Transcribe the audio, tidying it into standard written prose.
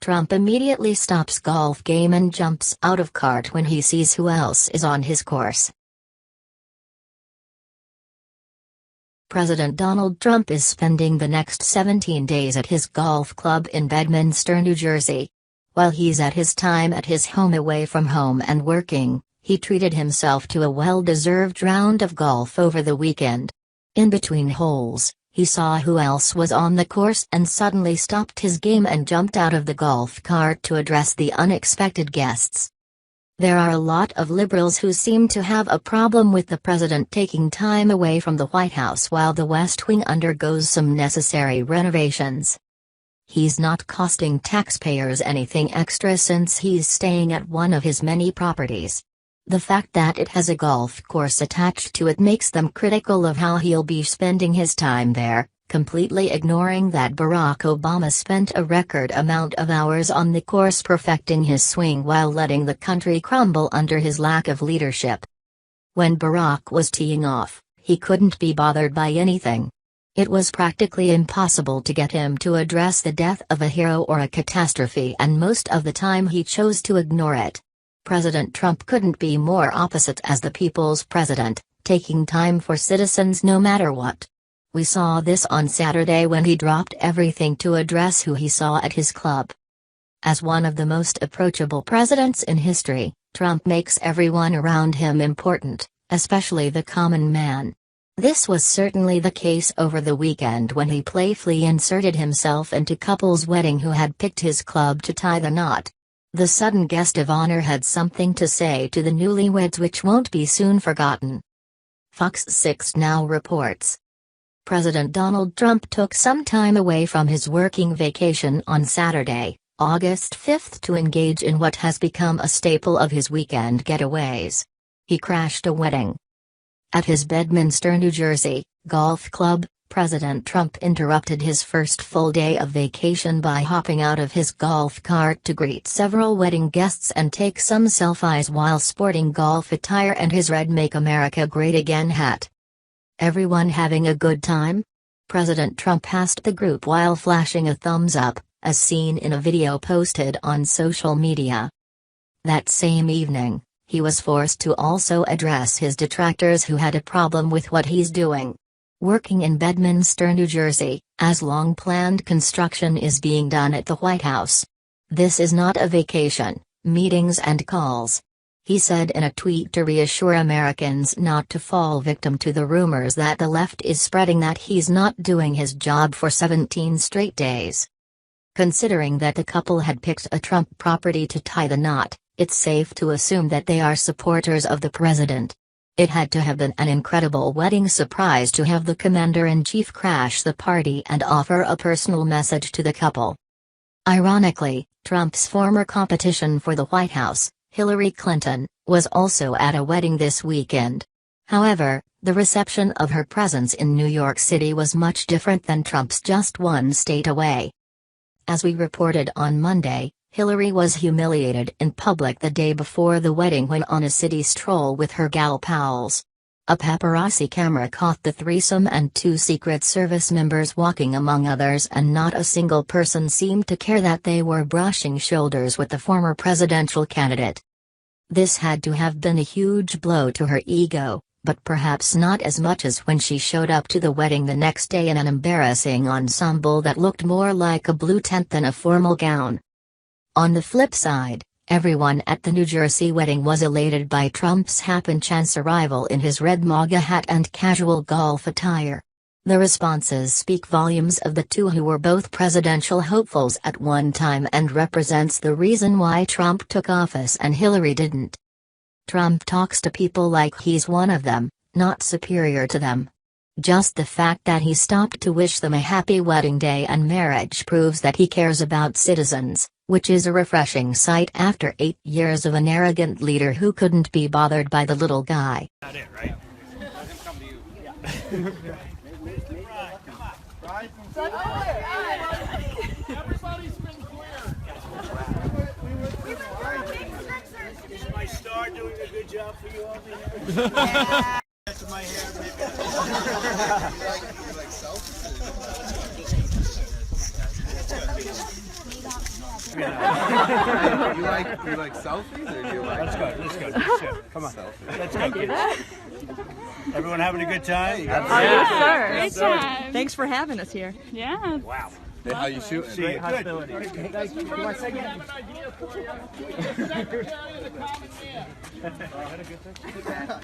Trump immediately stops golf game and jumps out of cart when he sees who else is on his course. President Donald Trump is spending the next 17 days at his golf club in Bedminster, New Jersey. While he's at his time at his home away from home and working, he treated himself to a well-deserved round of golf over the weekend. In between holes, he saw who else was on the course and suddenly stopped his game and jumped out of the golf cart to address the unexpected guests. There are a lot of liberals who seem to have a problem with the president taking time away from the White House while the West Wing undergoes some necessary renovations. He's not costing taxpayers anything extra since he's staying at one of his many properties. The fact that it has a golf course attached to it makes them critical of how he'll be spending his time there, completely ignoring that Barack Obama spent a record amount of hours on the course perfecting his swing while letting the country crumble under his lack of leadership. When Barack was teeing off, he couldn't be bothered by anything. It was practically impossible to get him to address the death of a hero or a catastrophe, and most of the time he chose to ignore it. President Trump couldn't be more opposite as the people's president, taking time for citizens no matter what. We saw this on Saturday when he dropped everything to address who he saw at his club. As one of the most approachable presidents in history, Trump makes everyone around him important, especially the common man. This was certainly the case over the weekend when he playfully inserted himself into couples' wedding who had picked his club to tie the knot. The sudden guest of honor had something to say to the newlyweds which won't be soon forgotten. Fox 6 Now reports. President Donald Trump took some time away from his working vacation on Saturday, August 5 to engage in what has become a staple of his weekend getaways. He crashed a wedding. At his Bedminster, New Jersey, golf club, President Trump interrupted his first full day of vacation by hopping out of his golf cart to greet several wedding guests and take some selfies while sporting golf attire and his red "Make America Great Again" hat. Everyone having a good time? President Trump asked the group while flashing a thumbs up, as seen in a video posted on social media. That same evening, he was forced to also address his detractors who had a problem with what he's doing. Working in Bedminster, New Jersey, as long-planned construction is being done at the White House. This is not a vacation, meetings and calls. He said in a tweet to reassure Americans not to fall victim to the rumors that the left is spreading that he's not doing his job for 17 straight days. Considering that the couple had picked a Trump property to tie the knot, it's safe to assume that they are supporters of the president. It had to have been an incredible wedding surprise to have the commander-in-chief crash the party and offer a personal message to the couple. Ironically, Trump's former competition for the White House, Hillary Clinton, was also at a wedding this weekend. However, the reception of her presence in New York City was much different than Trump's just one state away. As we reported on Monday, Hillary was humiliated in public the day before the wedding when on a city stroll with her gal pals. A paparazzi camera caught the threesome and two Secret Service members walking among others, and not a single person seemed to care that they were brushing shoulders with the former presidential candidate. This had to have been a huge blow to her ego, but perhaps not as much as when she showed up to the wedding the next day in an embarrassing ensemble that looked more like a blue tent than a formal gown. On the flip side, everyone at the New Jersey wedding was elated by Trump's happen-chance arrival in his red MAGA hat and casual golf attire. The responses speak volumes of the two who were both presidential hopefuls at one time and represents the reason why Trump took office and Hillary didn't. Trump talks to people like he's one of them, not superior to them. Just the fact that he stopped to wish them a happy wedding day and marriage proves that he cares about citizens, which is a refreshing sight after 8 years of an arrogant leader who couldn't be bothered by the little guy. Not it, right? Let him come to you. Yeah. Everybody's been clear. Is my star doing a good job for you over here? Yeah. That's my hair, maybe. You like selfies? You like selfies or do you like? Let's go. Come on. Let's go, kids. Everyone having a good time? Yes, sir. Great time. Thanks for having us here. Yeah. Wow. Hey, how you shooting? See you. Good.